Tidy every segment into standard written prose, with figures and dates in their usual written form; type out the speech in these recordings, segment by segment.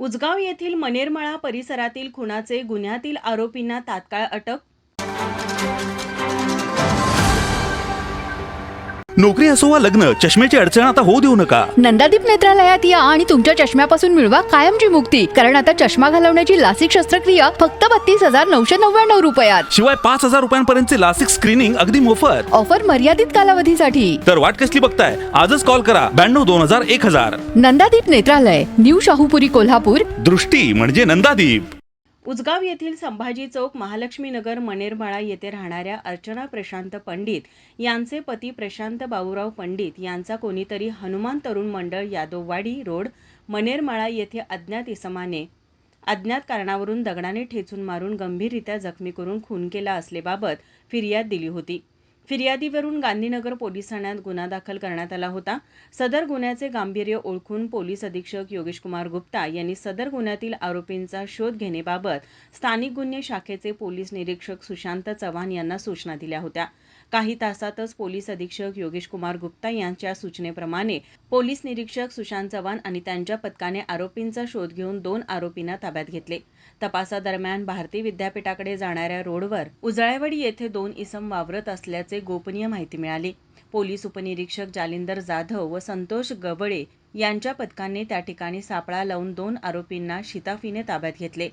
उजगाव येथील मनेरमळा परिसरातील खुनाचे गुन्ह्यातील आरोपींना तात्काळ अटक. नोकरी असो वा लग्न, चष्म्याची अडचण आता होऊ देऊ नका. नंदादीप नेत्रालयात या आणि तुमच्या चष्म्यापासून मिळवा कायमची मुक्ती. कारण आता चष्मा घालवण्याची लासिक शस्त्रक्रिया फक्त 32,999 रुपयात. शिवाय 5,000 रुपयांपर्यंतचे लासिक स्क्रीनिंग अगदी मोफत. ऑफर मर्यादित कालावधीसाठी. तर वाट कसली बघताय? आजच कॉल करा 92-2000-1000. नंदादीप नेत्रालय, न्यू शाहूपुरी, कोल्हापूर. दृष्टी म्हणजे नंदादीप. उजगाव येथील संभाजी चौक, महालक्ष्मी नगर, मनेरमाळा येथे राहणाऱ्या अर्चना प्रशांत पंडित यांचे पती प्रशांत बाबूराव पंडित यांचा कोणीतरी हनुमान तरुण मंडळ यादववाडी रोड मनेरमाळा येथे अज्ञात इसमाने अज्ञात कारणावरून दगडाने ठेचून मारून गंभीररित्या जखमी करून खून केला असल्याबाबत फिर्याद दिली होती. फिर्यादीवरून गांधीनगर पोलीस ठाण्यात गुन्हा दाखल करण्यात आला होता. सदर गुन्ह्याचे गांभीर्य ओळखून पोलीस अधीक्षक योगेश कुमार गुप्ता यांनी सदर गुन्ह्यातील आरोपींचा शोध घेण्याबाबत स्थानिक गुन्हे शाखेचे पोलीस निरीक्षक सुशांत चव्हाण यांना सूचना दिल्या होत्या. काही तासातच पोलीस अधीक्षक योगेश कुमार गुप्ता यांच्या सूचनेप्रमाणे पोलीस निरीक्षक सुशांत चव्हाण आणि त्यांच्या पथकाने आरोपींचा शोध घेऊन 2 आरोपींना ताब्यात घेतले. तपासादरम्यान भारती विद्यापीठाकडे जाणाऱ्या रोडवर उजळायवाडी येथे 2 इसम वावरत असल्याचे गोपनीय माहिती मिळाली. पोलीस उपनिरीक्षक जालिंदर जाधव व संतोष गबळे यांच्या पथकाने त्या ठिकाणी सापळा लावून 2 आरोपींना शिताफीने ताब्यात घेतले.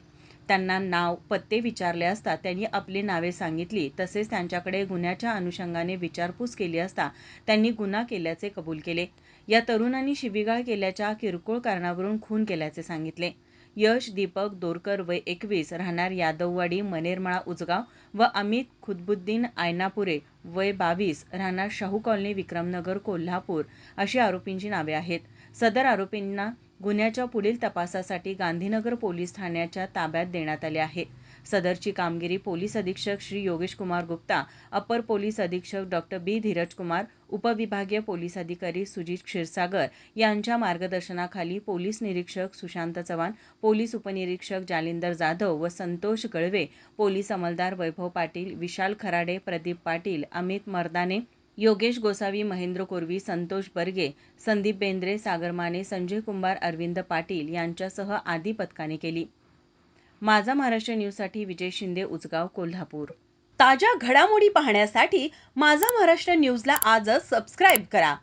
त्यांना नाव, पत्ते विचारले असता त्यांनी आपली नावे सांगितली. तसेच त्यांच्याकडे गुन्ह्याच्या अनुषंगाने विचारपूस केली असता त्यांनी गुन्हा केल्याचे कबूल केले. या तरुणांनी शिवीगाळ केल्याच्या किरकोळ कारणावरून खून केल्याचे सांगितले. यश दीपक दोरकर वय 21 राहणार यादववाडी मनेरमाळा उजगाव व अमित खुदबुद्दीन आयनापुरे वय 22 राहणार शाहू कॉलनी विक्रमनगर कोल्हापूर अशी आरोपींची नावे आहेत. सदर आरोपींना गुन्ह्याच्या पुढील तपासासाठी गांधीनगर पोलीस ठाण्याच्या ताब्यात देण्यात आले आहे. सदरची कामगिरी पोलीस अधीक्षक श्री योगेश कुमार गुप्ता, अपर पोलीस अधीक्षक डॉ. बी. धीरज कुमार, उपविभागीय पोलीस अधिकारी सुजित क्षीरसागर यांच्या मार्गदर्शनाखाली पोलीस निरीक्षक सुशांत चव्हाण, पोलीस उपनिरीक्षक जालिंदर जाधव व संतोष गळवे, पोलीस अंमलदार वैभव पाटील, विशाल खराडे, प्रदीप पाटील, अमित मर्दाने, योगेश गोसावी, महेंद्र कोरवी, संतोष बर्गे, संदीप बेंद्रे, सागर माने, संजय कुंभार, अरविंद पाटील यांच्यासह आदी पथकाने केली. माझा महाराष्ट्र न्यूजसाठी विजय शिंदे, उजगाव, कोल्हापूर. ताज्या घडामोडी पाहण्यासाठी माझा महाराष्ट्र न्यूजला आजच सबस्क्राईब करा.